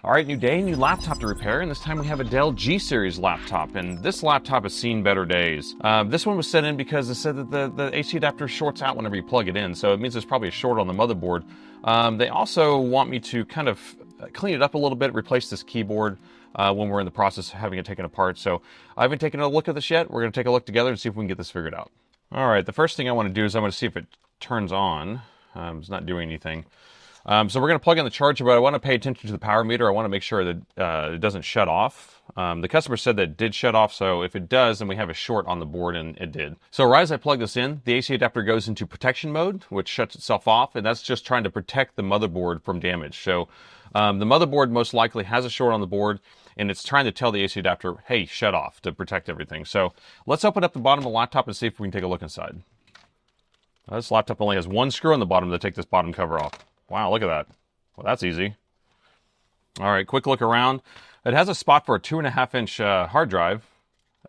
All right, new day, new laptop to repair, and this time we have a Dell G-series laptop, and this laptop has seen better days. This one was sent in because it said that the AC adapter shorts out whenever you plug it in, so it means there's probably a short on the motherboard. They also want me to kind of clean it up a little bit, replace this keyboard when we're in the process of having it taken apart. So I haven't taken a look at this yet. We're going to take a look together and see if we can get this figured out. All right, the first thing I want to do is I want to see if it turns on. It's not doing anything. So we're going to plug in the charger, but I want to pay attention to the power meter. I want to make sure that it doesn't shut off. The customer said that it did shut off, so if it does, then we have a short on the board, and it did. So right as I plug this in, the AC adapter goes into protection mode, which shuts itself off, and that's just trying to protect the motherboard from damage. So the motherboard most likely has a short on the board, and it's trying to tell the AC adapter, hey, shut off, to protect everything. So let's open up the bottom of the laptop and see if we can take a look inside. This laptop only has one screw on the bottom to take this bottom cover off. Wow, look at that. Well, that's easy. All right, quick look around. It has a spot for a 2.5-inch hard drive,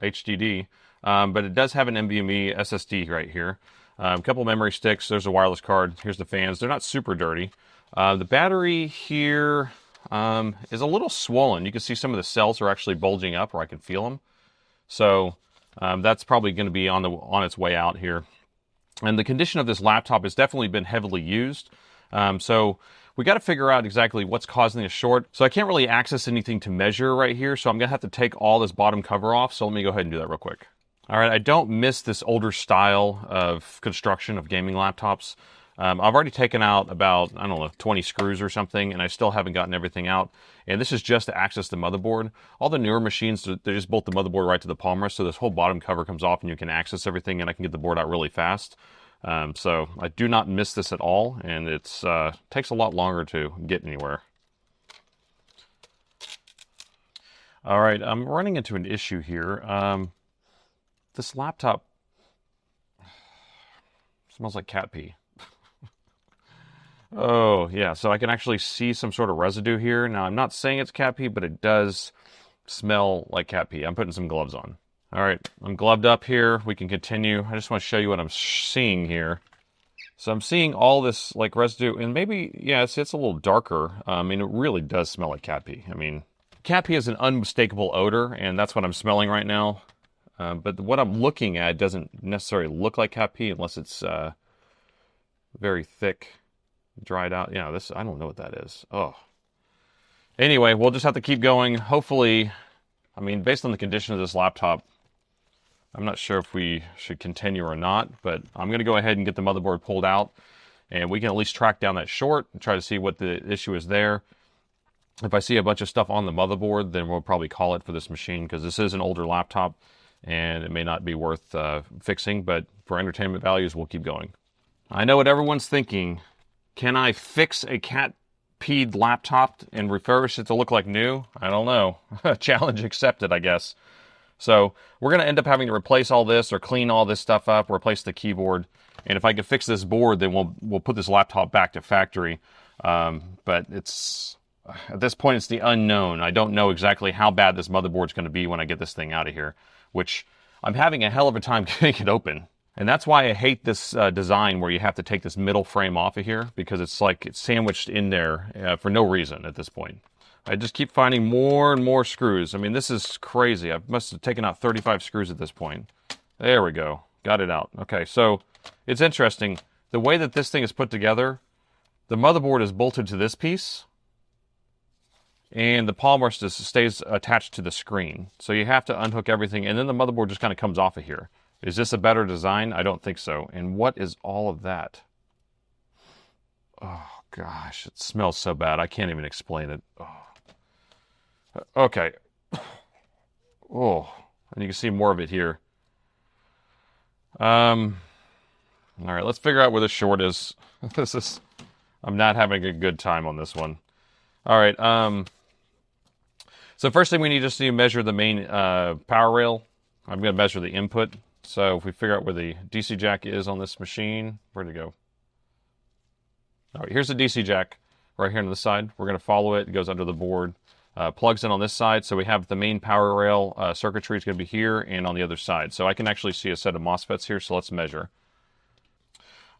HDD, but it does have an NVMe SSD right here. A couple memory sticks. There's a wireless card. Here's the fans. They're not super dirty. The battery here is a little swollen. You can see some of the cells are actually bulging up, or I can feel them. So that's probably going to be on its way out here. And the condition of this laptop has definitely been heavily used. So we got to figure out exactly what's causing the short. So I can't really access anything to measure right here. So I'm going to have to take all this bottom cover off. So let me go ahead and do that real quick. All right, I don't miss this older style of construction of gaming laptops. I've already taken out about, I don't know, 20 screws or something, and I still haven't gotten everything out. And this is just to access the motherboard. All the newer machines, they just bolt the motherboard right to the palm rest, so this whole bottom cover comes off and you can access everything, and I can get the board out really fast. So I do not miss this at all, and it takes a lot longer to get anywhere. All right, I'm running into an issue here. This laptop smells like cat pee. Oh, yeah, so I can actually see some sort of residue here. Now, I'm not saying it's cat pee, but it does smell like cat pee. I'm putting some gloves on. All right, I'm gloved up here. We can continue. I just want to show you what I'm seeing here. So I'm seeing all this like residue, and maybe, yeah, it's a little darker. I mean, it really does smell like cat pee. I mean, cat pee is an unmistakable odor, and that's what I'm smelling right now. But what I'm looking at doesn't necessarily look like cat pee unless it's very thick, dried out. Yeah, this, I don't know what that is. Oh. Anyway, we'll just have to keep going. Hopefully, I mean, based on the condition of this laptop, I'm not sure if we should continue or not, but I'm going to go ahead and get the motherboard pulled out, and we can at least track down that short and try to see what the issue is there. If I see a bunch of stuff on the motherboard, then we'll probably call it for this machine, because this is an older laptop, and it may not be worth fixing, but for entertainment values, we'll keep going. I know what everyone's thinking. Can I fix a cat-peed laptop and refurbish it to look like new? I don't know. Challenge accepted, I guess. So we're going to end up having to replace all this or clean all this stuff up, replace the keyboard. And if I can fix this board, then we'll put this laptop back to factory. But it's at this point, it's the unknown. I don't know exactly how bad this motherboard's going to be when I get this thing out of here, which I'm having a hell of a time getting it open. And that's why I hate this design where you have to take this middle frame off of here, because it's like it's sandwiched in there for no reason at this point. I just keep finding more and more screws. I mean, this is crazy. I must have taken out 35 screws at this point. There we go. Got it out. Okay, so it's interesting. The way that this thing is put together, the motherboard is bolted to this piece, and the palm rest stays attached to the screen. So you have to unhook everything, and then the motherboard just kind of comes off of here. Is this a better design? I don't think so. And what is all of that? Oh, gosh, it smells so bad. I can't even explain it. Oh. Okay. Oh, and you can see more of it here. All right, let's figure out where the short is. I'm not having a good time on this one. All right. So first thing we need to measure the main power rail. I'm going to measure the input. So if we figure out where the DC jack is on this machine, where'd it go? All right, here's the DC jack right here on the side. We're going to follow it. It goes under the board. Plugs in on this side, so we have the main power rail circuitry is going to be here and on the other side. So I can actually see a set of MOSFETs here, so let's measure.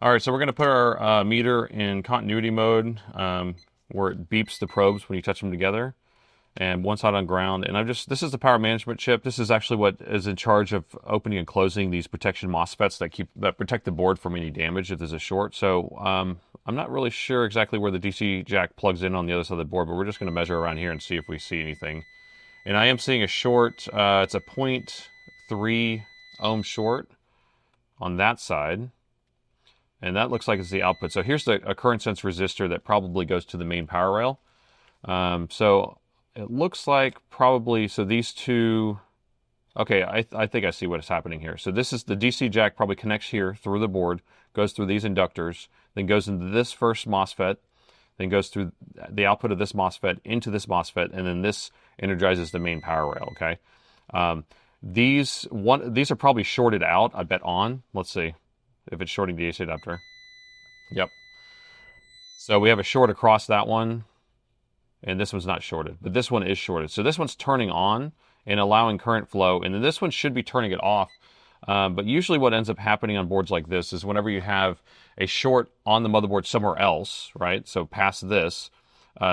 All right, so we're going to put our meter in continuity mode, where it beeps the probes when you touch them together. and one side on ground. And this is the power management chip. This is actually what is in charge of opening and closing these protection MOSFETs that protect the board from any damage if there's a short. So I'm not really sure exactly where the DC jack plugs in on the other side of the board, but we're just going to measure around here and see if we see anything. And I am seeing a short. It's a 0.3 ohm short on that side. And that looks like it's the output. So here's a current sense resistor that probably goes to the main power rail. So it looks like probably, so these two, okay, I think I see what is happening here. So this is the DC jack probably connects here through the board, goes through these inductors, then goes into this first MOSFET, then goes through the output of this MOSFET into this MOSFET, and then this energizes the main power rail, okay? These are probably shorted out, I bet on. Let's see if it's shorting the AC adapter. Yep. So we have a short across that one, and this one's not shorted, but this one is shorted. So this one's turning on and allowing current flow, and then this one should be turning it off. But usually what ends up happening on boards like this is whenever you have a short on the motherboard somewhere else, right, so past this,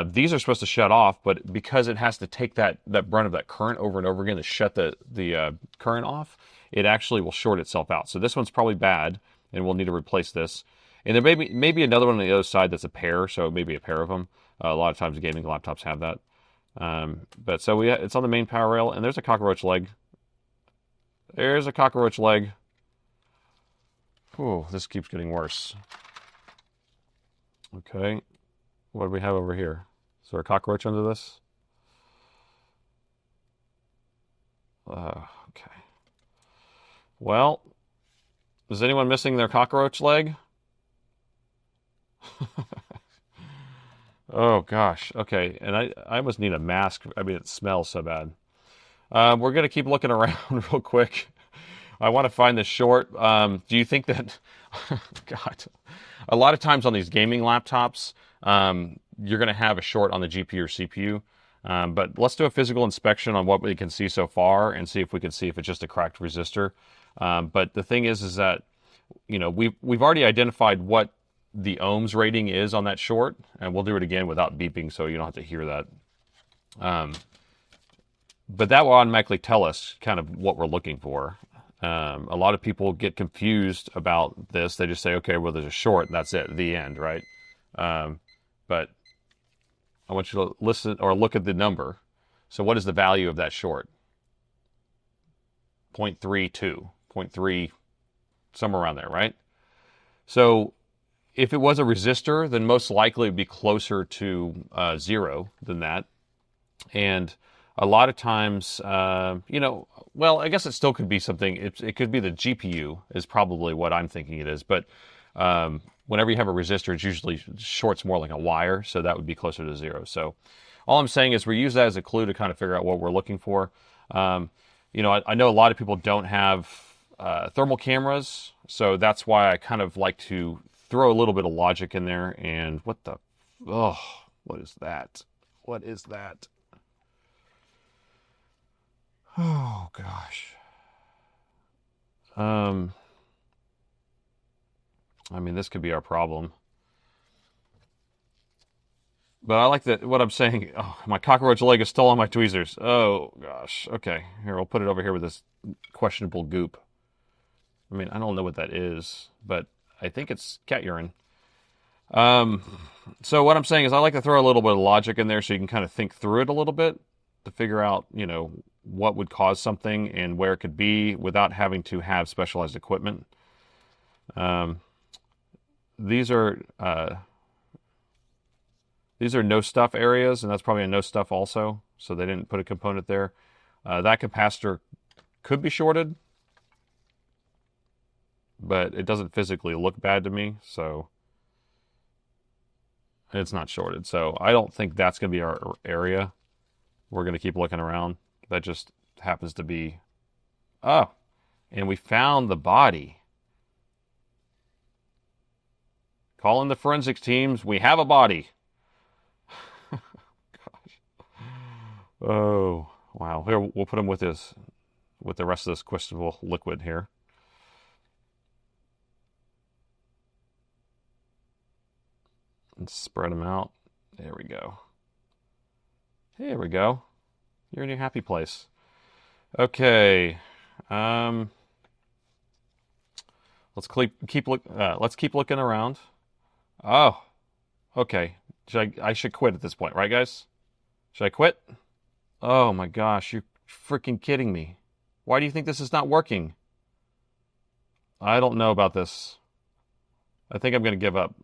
these are supposed to shut off, but because it has to take that brunt of that current over and over again to shut the current off, it actually will short itself out. So this one's probably bad, and we'll need to replace this. And there may be another one on the other side that's a pair, so maybe a pair of them. A lot of times gaming laptops have that. But so it's on the main power rail, and there's a cockroach leg. There's a cockroach leg. Whew, this keeps getting worse. Okay, what do we have over here? Is there a cockroach under this? Okay. Well, is anyone missing their cockroach leg? Oh gosh. Okay, and I almost need a mask. I mean, it smells so bad. We're gonna keep looking around real quick. I want to find this short. Do you think that? God, a lot of times on these gaming laptops, you're gonna have a short on the GPU or CPU. But let's do a physical inspection on what we can see so far and see if we can see if it's just a cracked resistor. But the thing is that we've already identified what the ohms rating is on that short, and we'll do it again without beeping so you don't have to hear that. But that will automatically tell us kind of what we're looking for. A lot of people get confused about this. They just say, okay, well, there's a short, and that's it, the end, right? But I want you to listen or look at the number. So what is the value of that short? 0.32, 0.3, somewhere around there, right? So if it was a resistor, then most likely it would be closer to 0 than that. And a lot of times, well, I guess it still could be something. It could be the GPU is probably what I'm thinking it is. But whenever you have a resistor, it's usually shorts more like a wire, so that would be closer to 0. So all I'm saying is we use that as a clue to kind of figure out what we're looking for. I know a lot of people don't have thermal cameras, so that's why I kind of like to throw a little bit of logic in there. And what is that? What is that? Oh gosh. I mean, this could be our problem. But I like that. What I'm saying. Oh, my cockroach leg is still on my tweezers. Oh gosh. Okay, here, I'll put it over here with this questionable goop. I mean, I don't know what that is, but I think it's cat urine. So what I'm saying is I like to throw a little bit of logic in there so you can kind of think through it a little bit to figure out, what would cause something and where it could be without having to have specialized equipment. These are no stuff areas, and that's probably a no stuff also, so they didn't put a component there. That capacitor could be shorted, but it doesn't physically look bad to me, so it's not shorted. So I don't think that's going to be our area. We're going to keep looking around. That just happens to be... Oh, and we found the body. Call in the forensics teams. We have a body. Gosh. Oh, wow. Here, we'll put him with the rest of this questionable liquid here. And spread them out. There we go. There we go. You're in your happy place. Okay. Let's keep looking around. Oh, okay. I should quit at this point, right, guys? Should I quit? Oh my gosh, you're freaking kidding me. Why do you think this is not working? I don't know about this. I think I'm going to give up.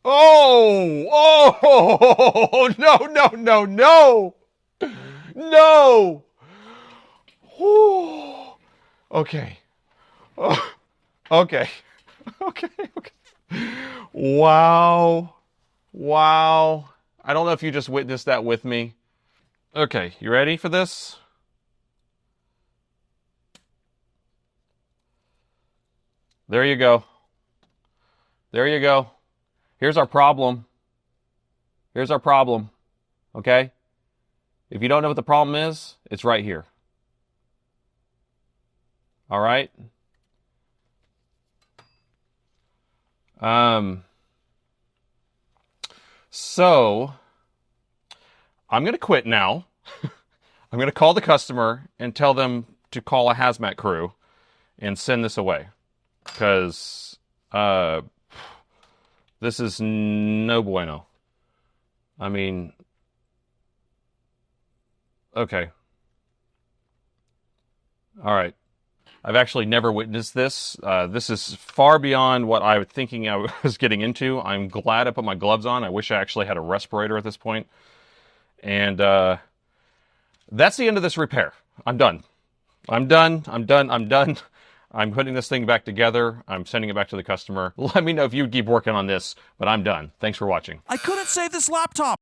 Oh! Oh! No, no, no, no! No! Whew. Okay. Oh, okay. Okay, okay. Wow. Wow. I don't know if you just witnessed that with me. Okay, you ready for this? There you go. There you go. Here's our problem. Here's our problem. Okay? If you don't know what the problem is, it's right here. All right? So, I'm going to quit now. I'm going to call the customer and tell them to call a hazmat crew and send this away. Because this is no bueno. I mean, okay. All right. I've actually never witnessed this. This is far beyond what I was thinking I was getting into. I'm glad I put my gloves on. I wish I actually had a respirator at this point. And that's the end of this repair. I'm done. I'm done. I'm done. I'm done. I'm putting this thing back together. I'm sending it back to the customer. Let me know if you keep working on this, but I'm done. Thanks for watching. I couldn't save this laptop.